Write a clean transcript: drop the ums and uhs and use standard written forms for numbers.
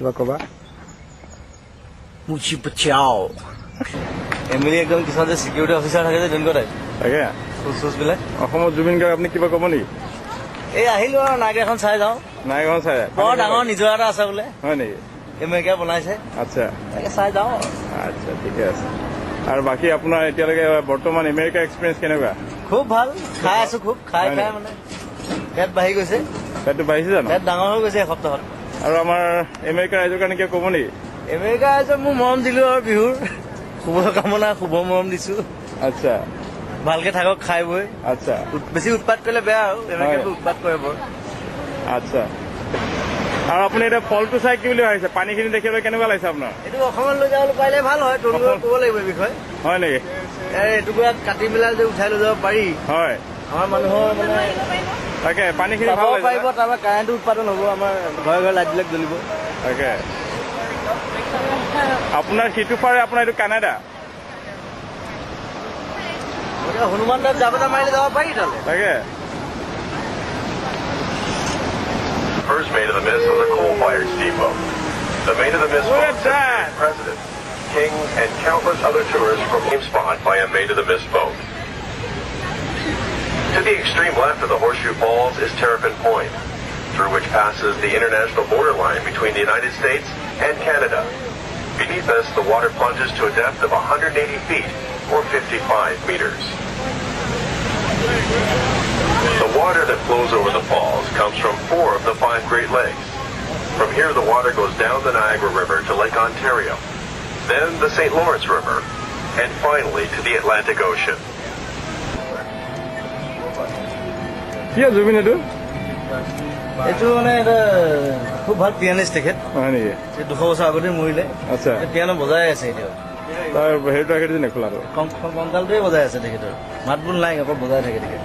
কিবা কবা মুচি পচাও এমএলএ একদম কিছুমান যে সিকিউৰিটি অফিচাৰ থাকে যে তেনেকুৱা টাইপ তাকে বিলাক অসমত জুবিন গাৰ্গ আপুনি কিবা ক'ব নেকি এই আহিলো আৰু নাইক এখন চাই যাওঁ নাইখন চাই বৰ ডাঙৰ নিজৰ এটা আছে বোলে হয় নেকি এমেৰিকা বনাইছে আচ্ছা তাকে চাই যাওঁ আচ্ছা ঠিকে আছে আৰু বাকী আপোনাৰ এতিয়ালৈকে বৰ্তমান আমেৰিকা এক্সপিৰিয়েঞ্চ কেনেকুৱা খুব ভাল খাই আছো খুব খাই মানে পেট বাঢ়ি গৈছে পেটটো বাঢ়িছে জানো পেট ডাঙৰ হৈ গৈছে এসপ্তাহত আৰু আমাৰ আমেৰিকা ৰাইজৰ কাৰণে কিবা ক'ব নেকি আমেৰিকা ৰাইজক মোৰ মৰম দিলো আৰু বিহুৰ শুভকামনা শুভ মৰম দিছো আচ্ছা ভালকে থাকক খাই বৈ আচ্ছা বেছি উৎপাত কৰিলে বেয়া আৰু আমেৰিকাটো উৎপাত কৰে বৰ আচ্ছা আৰু আপুনি এতিয়া ফলটো চাই কি বুলি ভাবিছে পানীখিনি দেখিবলৈ কেনেকুৱা লাগিছে আপোনাৰ এইটো অসমত লৈ যাবলৈ পাৰিলে ভাল হয় তৰুণক ক'ব লাগিব এই বিষয়ে হয় নেকি এটুকুৰা কাটি পেলাই যে উঠাই লৈ যাব পাৰি হয় আমাৰ মানুহৰ মানে তাকে পানীখিনি চাব ভাল লাগিছে পাৰিব তাৰপৰা কাৰেণ্টটো উৎপাদন হ'ব আমাৰ ঘৰে ঘৰে লাইটবিলাক জ্বলিব তাকে আপোনাৰ সিটো পাৰে আপোনাৰ এইটো কানাডা গতিকে হনুমান দাস জাবতা মাৰিলে যাব পাৰি তালৈ তাকে First Maid of the Mist was a coal-fired steamboat. The Maid of the Mist Look boat at that! carried presidents, kings, and countless other tourists from same spot by a Maid of the Mist boat. To the extreme left of the Horseshoe Falls is Terrapin Point, through which passes the international borderline between the United States and Canada. Beneath us, the water plunges to a depth of 180 feet, or 55 meters. The water that flows over the falls comes from 4 of the 5 Great Lakes. From here, the water goes down the Niagara River to Lake Ontario, then the St. Lawrence River, and finally to the Atlantic Ocean. কি জুবিন এইটো এইটো মানে এটা খুব ভাল পিয়ানিষ্ট তেখেত হয় নেকি 200 বছৰ আগতে মৰিলে আচ্ছা পিয়ানো বজাই আছে এতিয়াও তাৰ হেৰিটো ৰাখি দিছে নে খোলাটো কংকালটোৱে বজাই আছে তেখেতৰ মাত বোল নাই অকল বজাই থাকে তেখেত